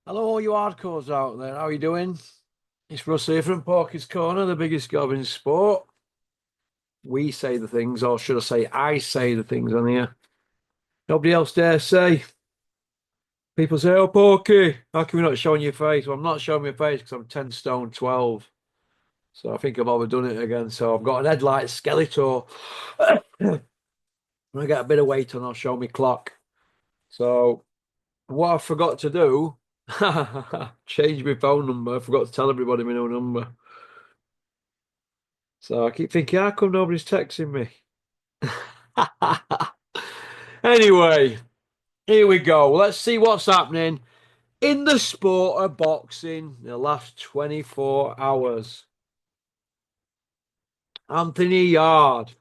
Hello, all you hardcores out there. How are you doing? It's Russ here from Porky's Corner, the biggest gob in sport. We say the things, or should I say, I say the things on here. Nobody else dare say. People say, "Oh, Porky, how come you're not showing your face?" Well, I'm not showing my face because I'm 10 stone 12. So I think I've overdone it again. So I've got an head like Skeletor. When I get a bit of weight on, I'll show me clock. So what I forgot to do, change my phone number. I forgot to tell everybody my new number. So I keep thinking, how come nobody's texting me? Anyway, here we go. Let's see what's happening in the sport of boxing in the last 24 hours. Anthony Yarde.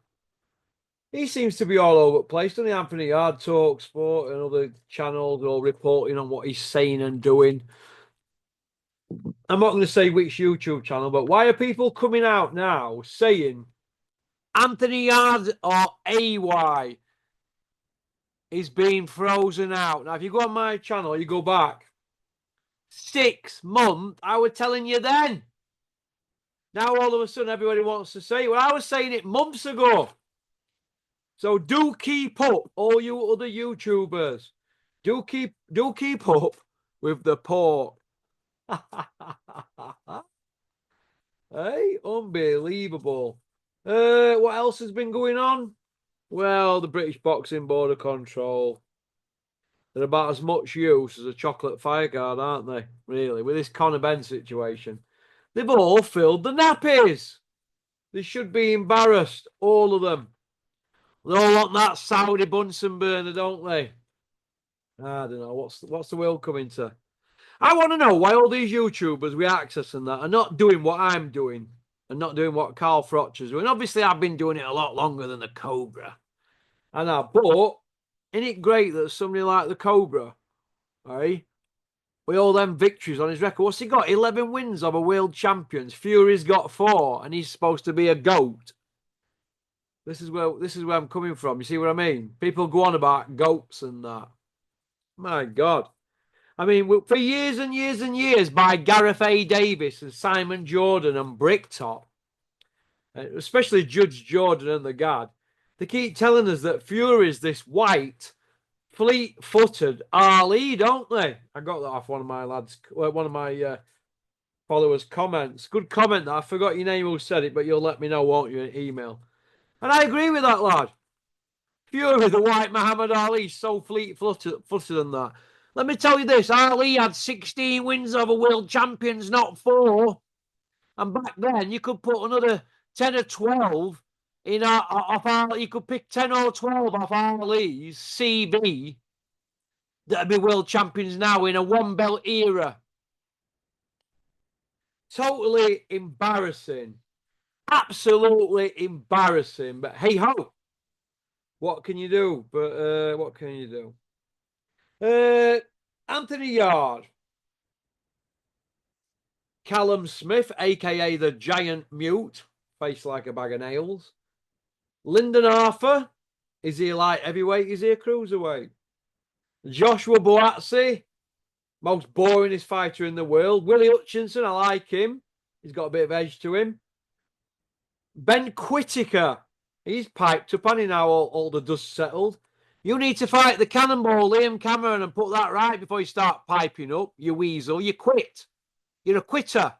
He seems to be all over the place, doesn't he? Anthony Yarde, Talk Sport and other channels all reporting on what he's saying and doing. I'm not going to say which YouTube channel, but why are people coming out now saying Anthony Yarde or AY is being frozen out? Now, if you go on my channel, you go back 6 months, I was telling you then. Now, all of a sudden, everybody wants to say, well, I was saying it months ago. So do keep up, all you other YouTubers. Do keep up with the pork. Hey, unbelievable. What else has been going on? Well, the British Boxing Board of Control. They're about as much use as a chocolate fireguard, aren't they? Really, with this Conor Benn situation. They've all filled the nappies. They should be embarrassed, all of them. They all want that Saudi Bunsen burner, don't they? I don't know. What's the world coming to? I want to know why all these YouTubers with access and that are not doing what I'm doing and not doing what Carl Frotcher's doing. Obviously, I've been doing it a lot longer than the Cobra. I know, but isn't it great that somebody like the Cobra, right? With all them victories on his record. What's he got? 11 wins over world champions. Fury's got 4, and he's supposed to be a GOAT. This is where I'm coming from. You see what I mean? People go on about goats and that. My God. I mean, for years and years and years, by Gareth A. Davis and Simon Jordan and Bricktop, especially Judge Jordan and the Gad, they keep telling us that Fury's this white, fleet-footed Ali, don't they? I got that off one of my lads, one of my followers' comments. Good comment that I forgot your name who said it, but you'll let me know, won't you, in email? And I agree with that lad. Fury, the white Muhammad Ali, so fleet-footed than that. Let me tell you this: Ali had 16 wins over world champions, not 4. And back then, you could put another 10 or 12 in off Ali. You could pick 10 or 12 off Ali's CB that'd be world champions now in a one belt era. Totally embarrassing. Absolutely embarrassing. But hey ho, what can you do? But what can you do? Anthony Yarde, Callum Smith, aka the Giant Mute, face like a bag of nails. Lyndon Arthur, is he a light heavyweight? Is he a cruiserweight? Joshua Boatsi, most boringest fighter in the world. Willie Hutchinson, I like him. He's got a bit of edge to him. Ben Whittaker, he's piped up, and now all the dust settled. You need to fight the cannonball, Liam Cameron, and put that right before you start piping up, you weasel. You quit. You're a quitter.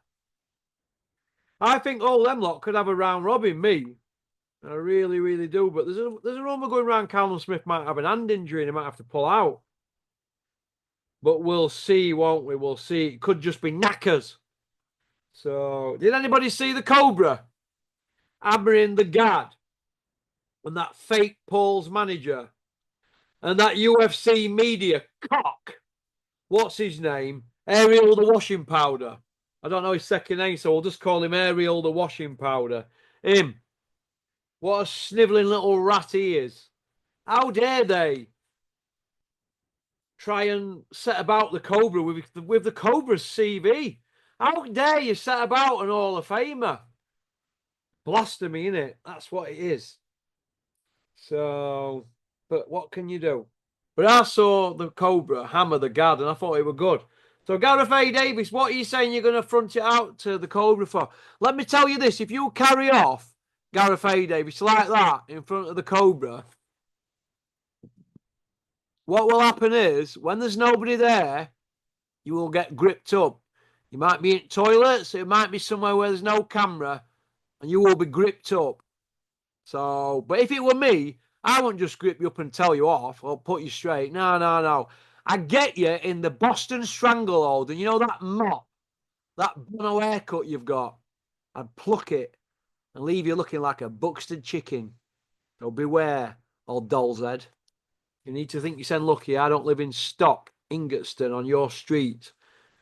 I think all them lot could have a round robin, me. I really, really do. But there's a rumor going around Callum Smith might have an hand injury and he might have to pull out. But we'll see, won't we? We'll see. It could just be knackers. So, did anybody see the Cobra? Hammering the Gad and that fake Paul's manager and that UFC media cock. What's his name? Ariel the washing powder. I don't know his second name, so we'll just call him Ariel the washing powder. Him. What a snivelling little rat he is. How dare they try and set about the Cobra with the Cobra's CV? How dare you set about an Hall of Famer? Blasphemy, innit? That's what it is. So, but what can you do? But I saw the Cobra hammer the Gad and I thought it were good. So Gareth A. Davis, what are you saying you're going to front it out to the Cobra for? Let me tell you this, if you carry off Gareth A. Davis like that in front of the Cobra, what will happen is, when there's nobody there, you will get gripped up. You might be in toilets, it might be somewhere where there's no camera, and you will be gripped up. So, but if it were me, I wouldn't just grip you up and tell you off or put you straight. No, no, no. I'd get you in the Boston Stranglehold, and you know that mop, that Bono haircut you've got? I'd pluck it and leave you looking like a Buxton chicken. So beware, old doll's head. You need to think you're lucky I don't live in Stock, Ingatstone, on your street.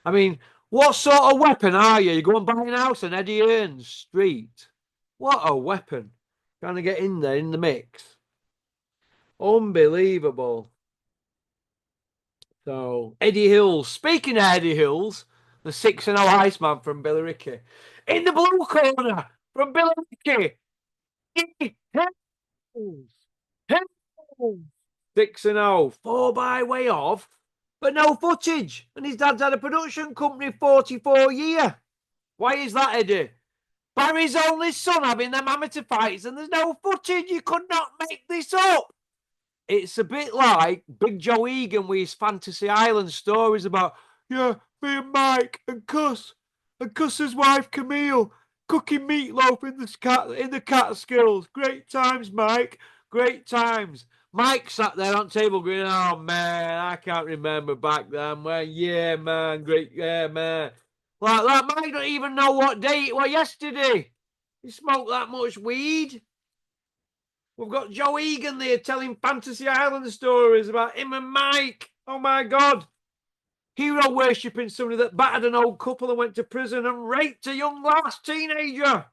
I mean, what sort of weapon are you? You go and buy a house on Eddie Hearn's street. What a weapon. Trying to get in there in the mix. Unbelievable. So, Eddie Hills. Speaking of Eddie Hills, the 6-0 Iceman from Billericay. In the blue corner from Billericay. Eddie Hills. Hills. 6-0. 4 by way of, but no footage. And his dad's had a production company 44 year. Why is that, Eddie? Barry's only son having them amateur fights and there's no footage. You could not make this up. It's a bit like Big Joe Egan with his Fantasy Island stories about, yeah, me and Mike and Cuss's wife Camille cooking meatloaf in the Catskills. Great times, Mike. Great times. Mike sat there on table going, oh man, I can't remember back then. Well, yeah, man, great, yeah, man. Like that, Mike don't even know what day it was yesterday. He smoked that much weed. We've got Joe Egan there telling Fantasy Island stories about him and Mike. Oh my God. Hero worshipping somebody that battered an old couple and went to prison and raped a young lass, teenager.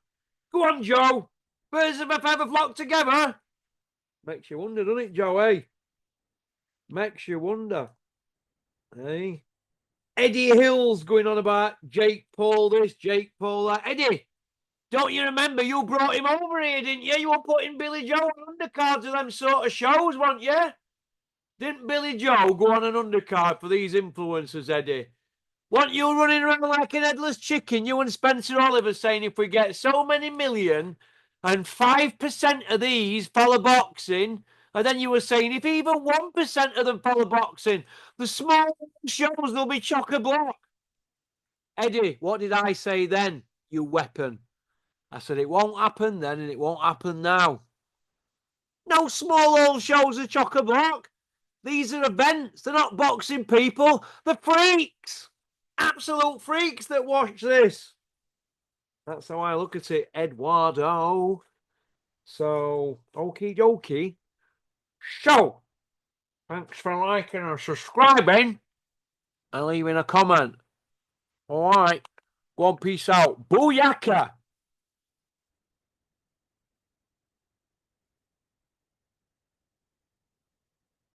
Go on, Joe. Birds of a feather flock together. Makes you wonder, doesn't it, Joe, eh? Makes you wonder. Eh? Eddie Hill's going on about Jake Paul this, Jake Paul that. Eddie, don't you remember you brought him over here, didn't you? You were putting Billy Joe on undercards of them sort of shows, weren't you? Didn't Billy Joe go on an undercard for these influencers, Eddie? Weren't you running around like an headless chicken, you and Spencer Oliver, saying if we get so many million and 5% of these follow boxing, and then you were saying if even 1% of them follow boxing, the small shows will be chock-a-block. Eddie, what did I say then, you weapon? I said it won't happen then and it won't happen now. No small old shows are chock-a-block. These are events. They're not boxing people. They're freaks. Absolute freaks that watch this. That's how I look at it, Eduardo. So, okie dokie. So, thanks for liking and subscribing and leaving a comment. All right. Go on, peace out. Booyaka.